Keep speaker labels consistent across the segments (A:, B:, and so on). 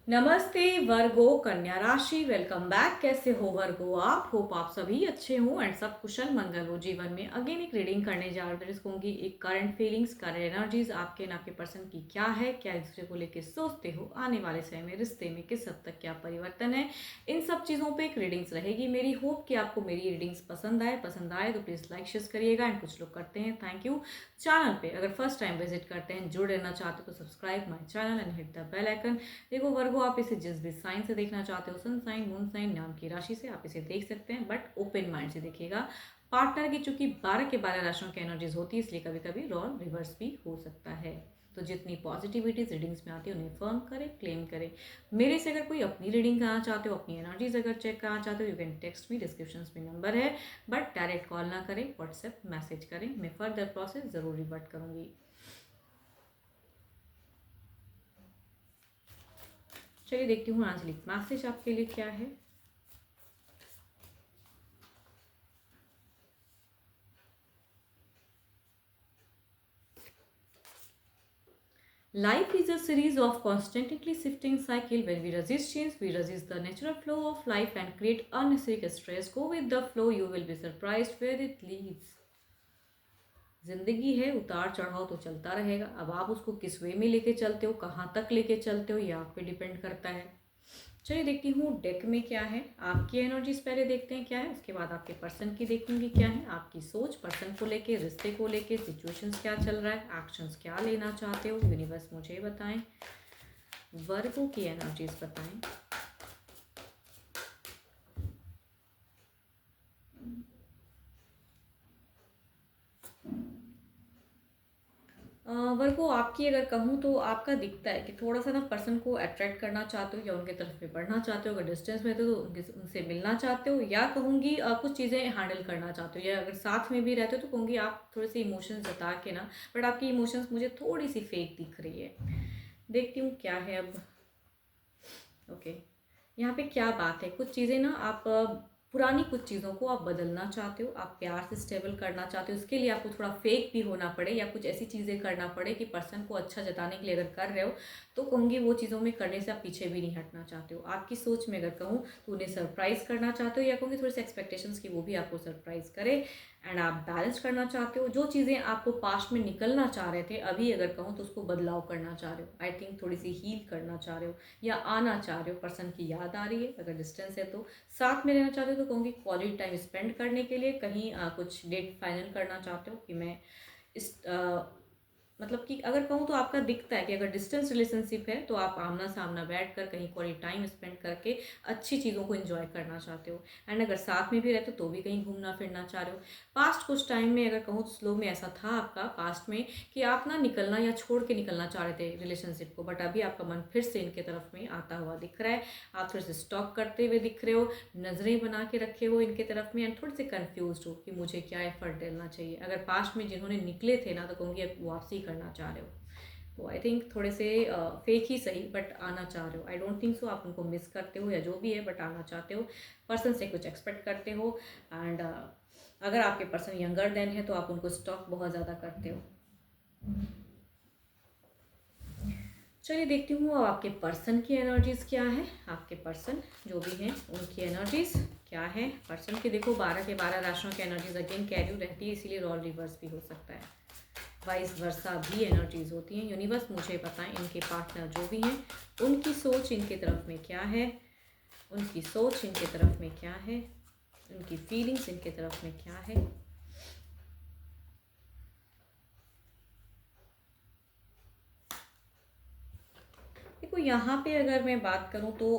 A: नमस्ते वर्गो कन्या राशि। Welcome back. कैसे हो वर्गो आप? होप आप सभी अच्छे हो एंड सब कुशल मंगल हो जीवन में। अगेन एक रीडिंग करने जा रहे हो कहूँगी एक करंट फीलिंग्स, करंट एनर्जीज आपके एंड आपके पर्सन की क्या है, क्या एक दूसरे को लेके सोचते हो, आने वाले समय में रिश्ते में किस हद तक क्या परिवर्तन है, इन सब चीज़ों पे एक रीडिंग्स रहेगी मेरी। होप कि आपको मेरी रीडिंग्स पसंद आए तो प्लीज़ लाइक शेयर करिएगा एंड कुछ लोग करते हैं, थैंक यू। चैनल पे अगर फर्स्ट टाइम विजिट करते हैं, जुड़ रहना चाहते हो तो subscribe my channel and hit the bell icon. देखो वर्गो, आप इसे जिस भी साइन से देखना चाहते हो, सन साइन, मून साइन, नाम की राशि से आप इसे देख सकते हैं, बट ओपन माइंड से देखिएगा। पार्टनर की चूंकि 12 के 12 राशियों की एनर्जीज होती है, इसलिए कभी कभी रोल रिवर्स भी हो सकता है। तो जितनी पॉजिटिविटी रीडिंग्स में आती है उन्हें फर्म करें, क्लेम करें। मेरे से अगर कोई अपनी रीडिंग कराना चाहते हो, अपनी एनर्जीज अगर चेक कराना चाहते हो, you can text me, description में नंबर है, बट डायरेक्ट कॉल ना करें, व्हाट्सएप मैसेज करें, मैं फर्दर प्रोसेस जरूर रिवर्ट करूंगी। चलिए देखती हूँ आंचलिक मैसेज आपके लिए क्या है। Life is a series of constantly shifting cycle. When we resist change, we resist the natural flow of life and create unnecessary stress. Go with the flow, you will be surprised where it leads. जिंदगी है, उतार चढ़ाव तो चलता रहेगा। अब आप उसको किस वे में लेके चलते हो, कहाँ तक लेके चलते हो, ये आप पे डिपेंड करता है। चलिए देखती हूँ डेक में क्या है। आपकी एनर्जीज पहले देखते हैं क्या है, उसके बाद आपके पर्सन की देखूंगी क्या है। आपकी सोच पर्सन को लेके, रिश्ते को लेके, सिचुएशंस क्या चल रहा है, एक्शंस क्या लेना चाहते हो, यूनिवर्स मुझे बताएं। वर्गों की एनर्जीज बताएं। वर्गो, आपकी अगर कहूँ तो आपका दिखता है कि थोड़ा सा ना पर्सन को अट्रैक्ट करना चाहते हो, या उनके तरफ में बढ़ना चाहते हो। अगर डिस्टेंस में तो उनसे मिलना चाहते हो, या कहूँगी कुछ चीज़ें हैंडल करना चाहते हो, या अगर साथ में भी रहते हो तो कहूँगी आप थोड़े से इमोशंस जता के ना, बट आपकी इमोशंस मुझे थोड़ी सी फेक दिख रही है। देखती हूँ क्या है अब। ओके, यहाँ पे क्या बात है, कुछ चीज़ें ना आप पुरानी कुछ चीज़ों को आप बदलना चाहते हो, आप प्यार से स्टेबल करना चाहते हो। उसके लिए आपको थोड़ा फेक भी होना पड़े, या कुछ ऐसी चीज़ें करना पड़े कि पर्सन को अच्छा जताने के लिए अगर कर रहे हो तो कहूँगी वो चीज़ों में करने से आप पीछे भी नहीं हटना चाहते हो। आपकी सोच में अगर कहूँ तो उन्हें सरप्राइज़ करना चाहते हो, या कहूँगी थोड़ी सी एक्सपेक्टेशंस की वो भी आपको सरप्राइज़ करे। एंड आप बैलेंस करना चाहते हो, जो चीज़ें आपको पास्ट में निकलना चाह रहे थे, अभी अगर कहूँ तो उसको बदलाव करना चाह रहे हो। आई थिंक थोड़ी सी हील करना चाह रहे हो, या आना चाह रहे हो। पर्सन की याद आ रही है, अगर डिस्टेंस है तो साथ में रहना चाहते हो तो कहूँगी क्वालिटी टाइम स्पेंड करने के लिए कहीं कुछ डेट फाइनल करना चाहते हो कि मैं इस मतलब कि अगर कहूँ तो आपका दिखता है कि अगर डिस्टेंस रिलेशनशिप है तो आप आमना सामना बैठ कर कहीं क्वालिटी टाइम स्पेंड करके अच्छी चीज़ों को एंजॉय करना चाहते हो। एंड अगर साथ में भी रहते हो तो भी कहीं घूमना फिरना चाह रहे हो। पास्ट कुछ टाइम में अगर कहूँ तो स्लो में ऐसा था आपका पास्ट में कि आप ना निकलना या छोड़ के निकलना चाह रहे थे रिलेशनशिप को, बट अभी आपका मन फिर से इनके तरफ में आता हुआ दिख रहा है। आप थोड़े से स्टॉक करते हुए दिख रहे हो, नज़रें बना के रखे हो इनके तरफ में, एंड थोड़े से कन्फ्यूज हो कि मुझे क्या एफर्ट डालना चाहिए। अगर पास्ट में जिन्होंने निकले थे ना तो कहूँगी अब वापसी करना चाह रहे हो। तो आई थिंक थोड़े से फेक ही सही, बट आना चाह रहे हो। आई डोंट थिंक सो आप उनको मिस करते हो या जो भी है, बट आना चाहते हो। पर्सन से कुछ एक्सपेक्ट करते हो। एंड अगर आपके पर्सन यंगर देन है तो आप उनको स्टॉक बहुत ज़्यादा करते हो। चलिए देखती हूँ अब आपके पर्सन की एनर्जीज क्या है। आपके पर्सन जो भी हैं उनकी एनर्जीज क्या है। पर्सन की देखो 12 के 12 राशियों की एनर्जीज अगेन कैरी रहती है, इसीलिए रोल रिवर्स भी हो सकता है, वाइस वर्सा भी एनर्जीज होती हैं। यूनिवर्स मुझे बताएं इनके पार्टनर जो भी हैं उनकी सोच इनके तरफ में क्या है, उनकी सोच इनके तरफ में क्या है, उनकी फीलिंग्स इनके तरफ में क्या है। देखो यहाँ पे अगर मैं बात करूँ तो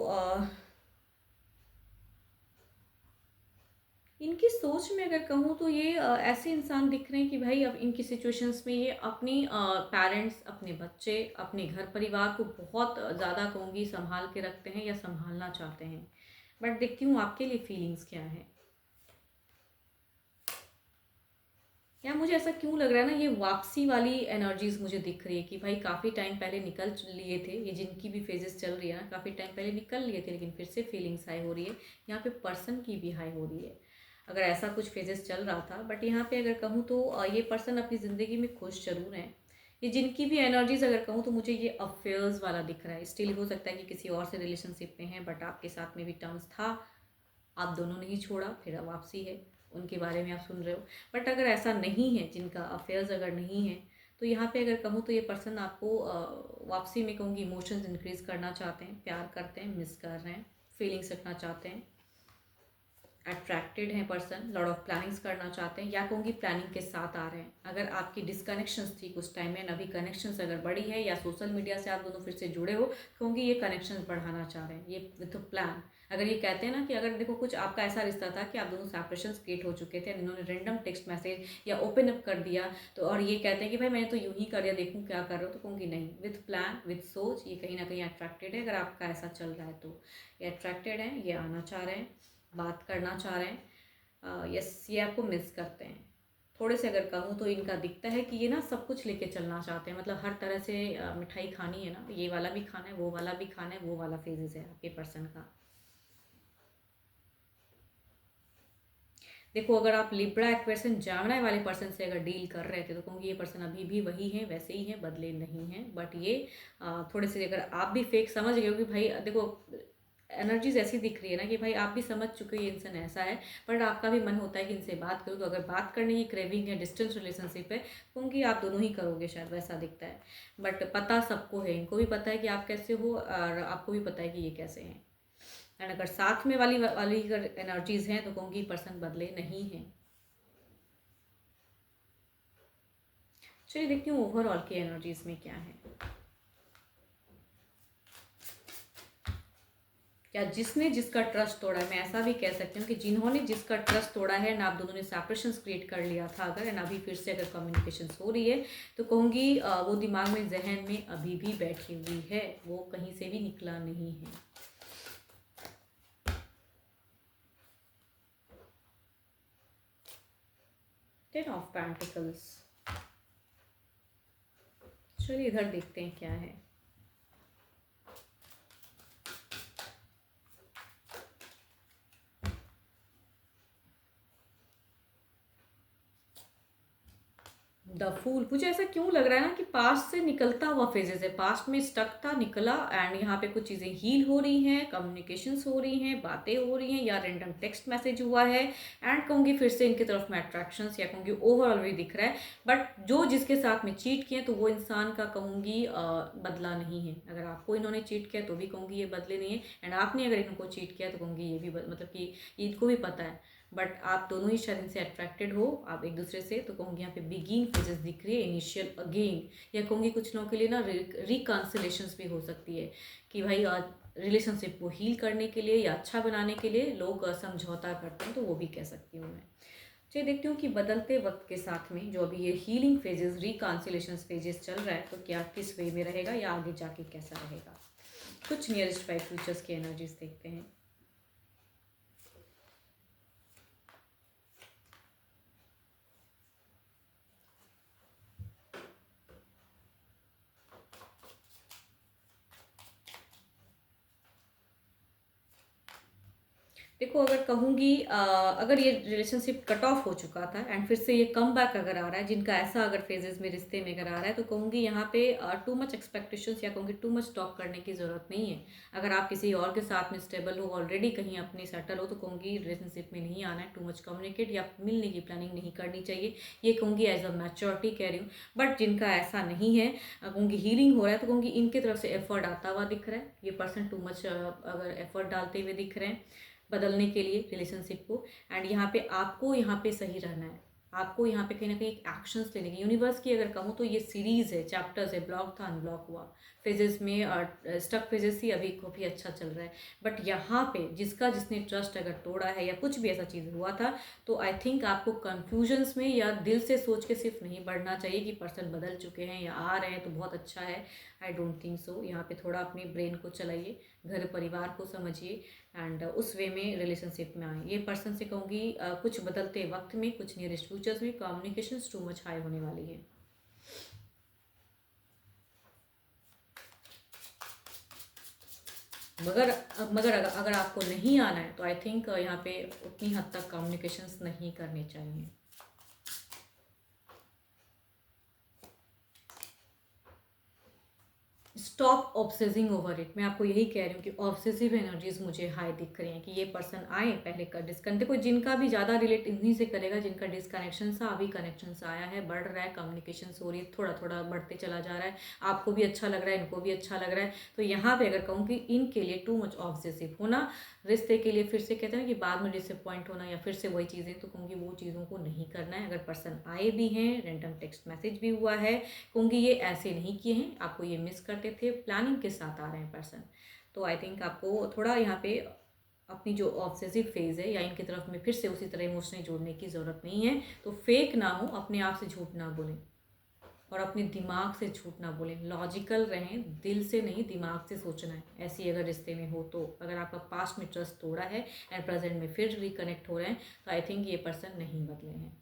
A: इनकी सोच में अगर कहूँ तो ये ऐसे इंसान दिख रहे हैं कि भाई अब इनकी सिचुएशंस में ये अपनी पेरेंट्स, अपने बच्चे, अपने घर परिवार को बहुत ज़्यादा कहूँगी संभाल के रखते हैं या संभालना चाहते हैं। बट देखती हूँ आपके लिए फीलिंग्स क्या है। या मुझे ऐसा क्यों लग रहा है ना, ये वापसी वाली एनर्जीज मुझे दिख रही है कि भाई काफ़ी टाइम पहले निकल लिए थे, ये जिनकी भी फेजेस चल रही है ना काफ़ी टाइम पहले निकल लिए थे, लेकिन फिर से फीलिंग्स हाई हो रही है। यहाँ पे पर्सन की भी हाई हो रही है, अगर ऐसा कुछ फेजेस चल रहा था। बट यहाँ पे अगर कहूँ तो ये पर्सन अपनी ज़िंदगी में खुश जरूर हैं, ये जिनकी भी एनर्जीज अगर कहूँ तो मुझे ये अफेयर्स वाला दिख रहा है। स्टिल हो सकता है कि किसी और से रिलेशनशिप में है, बट आपके साथ में भी टर्म्स था, आप दोनों ने ही छोड़ा, फिर अब वापसी है, उनके बारे में आप सुन रहे हो। बट अगर ऐसा नहीं है, जिनका अफेयर्स अगर नहीं है, तो यहाँ पे अगर कहूँ तो ये पर्सन आपको वापसी में कहूँगी इमोशंस इंक्रीज करना चाहते हैं, प्यार करते हैं, मिस कर रहे हैं, फीलिंग्स रखना चाहते हैं, अट्रैक्टेड हैं पर्सन, लॉट ऑफ प्लानिंग्स करना चाहते हैं, या कहूँगी प्लानिंग के साथ आ रहे हैं। अगर आपकी डिसकनेक्शंस थी कुछ टाइम में, अभी कनेक्शंस अगर बढ़ी है, या सोशल मीडिया से आप दोनों फिर से जुड़े हो, कहूँगी ये कनेक्शंस बढ़ाना चाह रहे हैं, ये विथ प्लान। अगर ये कहते हैं ना कि अगर देखो कुछ आपका ऐसा रिश्ता था कि आप दोनों सेपरेशंस क्रिएट हो चुके थे, इन्होंने रैंडम टेक्स्ट मैसेज या ओपन अप कर दिया, तो और ये कहते हैं कि भाई मैंने तो यूं ही कर दिया, देखूँ क्या कर रहे हो, तो कहूँगी नहीं, विथ प्लान, विथ सोच, ये कहीं ना कहीं अट्रैक्टेड है। अगर आपका ऐसा चल रहा है तो ये अट्रैक्टेड है, ये आना चाह रहे हैं, बात करना चाह रहे हैं। यस, ये आपको मिस करते हैं थोड़े से। अगर कहूँ तो इनका दिखता है कि ये ना सब कुछ लेके चलना चाहते हैं, मतलब हर तरह से मिठाई खानी है ना, ये वाला भी खाना है, वो वाला भी खाना है, वो वाला फेजेस है आपके पर्सन का। देखो अगर आप लिब्रा, एक्वेरियस, जामनाय वाले पर्सन से अगर डील कर रहे थे तो कहूँगी ये पर्सन अभी भी वही है, वैसे ही है, बदले नहीं हैं। बट ये थोड़े से अगर आप भी फेक समझ गए हो कि भाई देखो एनर्जीज ऐसी दिख रही है ना कि भाई आप भी समझ चुके हो ये इंसान ऐसा है, बट आपका भी मन होता है कि इनसे बात करूँ। तो अगर बात करने की क्रेविंग है, डिस्टेंस रिलेशनशिप है, क्योंकि आप दोनों ही करोगे शायद, वैसा दिखता है। बट पता सबको है, इनको भी पता है कि आप कैसे हो और आपको भी पता है कि ये कैसे हैं। एंड अगर साथ में वाली वाली अगर एनर्जीज हैं तो कहूँगी पर्सन बदले नहीं हैं। चलिए देखती हूँ ओवरऑल की एनर्जीज में क्या है। या जिसने जिसका ट्रस्ट तोड़ा है, मैं ऐसा भी कह सकती हूँ कि जिन्होंने जिसका ट्रस्ट तोड़ा है ना, आप दोनों ने सेपरेशंस क्रिएट कर लिया था अगर, एंड अभी फिर से अगर कम्युनिकेशन हो रही है, तो कहूँगी वो दिमाग में, जहन में अभी भी बैठी हुई है, वो कहीं से भी निकला नहीं है। Ten of pentacles. चलिए इधर देखते हैं क्या है। द फूल, मुझे ऐसा क्यों लग रहा है ना कि पास्ट से निकलता हुआ फेजेस है, पास्ट में स्टक था, निकला, एंड यहाँ पे कुछ चीज़ें हील हो रही हैं, कम्युनिकेशंस हो रही हैं, बातें हो रही हैं, या रैंडम टेक्स्ट मैसेज हुआ है, एंड कहूँगी फिर से इनकी तरफ में अट्रैक्शंस, या कहूँगी ओवरऑल भी दिख रहा है। बट जो जिसके साथ में चीट किए तो वो इंसान का कहूँगी बदला नहीं है। अगर आपको इन्होंने चीट किया तो भी कहूँगी ये बदले नहीं है, एंड आपने अगर इनको चीट किया तो कहूँगी ये भी मतलब कि इनको भी पता है। बट आप दोनों ही शायद इनसे अट्रैक्टेड हो, आप एक दूसरे से, तो कहूँगी यहाँ पे बिगिन फेजेस दिख रही है, इनिशियल अगेन, या कहूँगी कुछ लोगों के लिए ना रिकॉन्सिलेशंस भी हो सकती है कि भाई रिलेशनशिप को हील करने के लिए या अच्छा बनाने के लिए लोग समझौता करते हैं, तो वो भी कह सकती हूँ मैं। चलिए देखती हूँ कि बदलते वक्त के साथ में जो अभी ये हीलिंग फेजेस, रिकॉन्सिलेशन फेजेस चल रहा है, तो क्या किस वे में रहेगा या आगे जाके कैसा रहेगा। कुछ नियरेस्ट बाय फ्यूचर्स की एनर्जीज देखते हैं। देखो अगर कहूँगी अगर ये रिलेशनशिप कट ऑफ हो चुका था एंड फिर से ये कम बैक अगर आ रहा है, जिनका ऐसा अगर फेजेस में रिश्ते में अगर आ रहा है, तो कहूँगी यहाँ पे टू मच एक्सपेक्टेशंस, या कहूँगी टू मच टॉक करने की ज़रूरत नहीं है। अगर आप किसी और के साथ में स्टेबल हो, ऑलरेडी कहीं अपने सेटल हो, तो कहूँगी रिलेशनशिप में नहीं आना है, टू मच कम्युनिकेट या मिलने की प्लानिंग नहीं करनी चाहिए, ये कहूँगी एज अ मैच्योरिटी कह रही हूँ। बट जिनका ऐसा नहीं है, कहूँगी हीलिंग हो रहा है, तो कहूँगी इनकी तरफ से एफर्ट आता हुआ दिख रहा है, ये पर्सन टू मच अगर एफर्ट डालते हुए दिख रहे हैं बदलने के लिए रिलेशनशिप को। एंड यहाँ पे आपको यहाँ पे सही रहना है, आपको यहाँ पे कहीं ना कहीं एक्शंस लेने की, यूनिवर्स की अगर कहूँ तो ये सीरीज है, चैप्टर्स है, ब्लॉक था अनब्लॉक हुआ, फेजेस में स्टक फेजेस थी, अभी काफ़ी अच्छा चल रहा है। बट यहाँ पे जिसने ट्रस्ट अगर तोड़ा है या कुछ भी ऐसा चीज़ हुआ था, तो आई थिंक आपको कन्फ्यूजन्स में या दिल से सोच के सिर्फ नहीं बढ़ना चाहिए कि पर्सन बदल चुके हैं या आ रहे हैं तो बहुत अच्छा है। I don't think so. यहाँ पे थोड़ा अपने ब्रेन को चलाइए, घर परिवार को समझिए, एंड उस वे में रिलेशनशिप में आए। ये पर्सन से कहूँगी कुछ बदलते वक्त में, कुछ नियरेस्ट फ्यूचर्स में कम्युनिकेशन टू मच हाई होने वाली है। मगर अगर आपको नहीं आना है तो आई थिंक यहाँ पे उतनी हद तक कम्युनिकेशंस नहीं करने चाहिए। Obsessing over it. मैं आपको यही कह रही हूँ कि ऑब्सेसिव एनर्जीज मुझे हाई दिख रही हैं कि ये पर्सन आए पहले का डिस्कनेक्ट, देखो जिनका भी ज़्यादा रिलेट इन्हीं से करेगा, जिनका डिस्कनेक्शन सा अभी कनेक्शन सा आया है, बढ़ रहा है, कम्युनिकेशन हो रही है, थोड़ा थोड़ा बढ़ते चला जा रहा है, आपको भी अच्छा लग रहा है, इनको भी अच्छा लग रहा है। तो यहाँ पे अगर कहूँ कि इनके लिए टू मच ऑब्सेसिव होना रिश्ते के लिए, फिर से कहते हैं ना कि बाद में डिसअपॉइंट होना या फिर से वही चीज़ें, तो कहूँगी वो चीज़ों को नहीं करना है। अगर पर्सन आए भी हैं, रैंडम टेक्स्ट मैसेज भी हुआ है, कहूँगी ये ऐसे नहीं किए हैं, आपको ये मिस करते थे, प्लानिंग के साथ आ रहे हैं पर्सन। तो आई थिंक आपको थोड़ा यहाँ पे अपनी जो ऑब्सेसिव फेज़ है या इनकी तरफ में फिर से उसी तरह इमोशनली जोड़ने की ज़रूरत नहीं है। तो फेक ना हो, अपने आप से झूठ ना बोलें और अपने दिमाग से झूठ ना बोलें, लॉजिकल रहें, दिल से नहीं दिमाग से सोचना है। ऐसी अगर रिश्ते में हो तो अगर आपका पास्ट में ट्रस्ट तोड़ा है एंड प्रेजेंट में फिर रिकनेक्ट हो रहे हैं, तो आई थिंक ये पर्सन नहीं बदले हैं।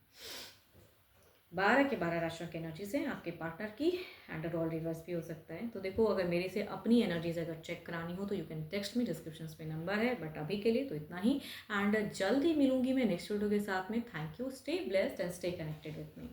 A: 12 के 12 राशियों की एनर्जीज हैं आपके पार्टनर की, एंड रोल रिवर्स भी हो सकता है। तो देखो अगर मेरे से अपनी एनर्जीज अगर चेक करानी हो तो you can text me, description में नंबर है। बट अभी के लिए तो इतना ही, एंड जल्द ही मिलूंगी मैं नेक्स्ट वीडियो के साथ में। Thank you, stay blessed and stay connected with me.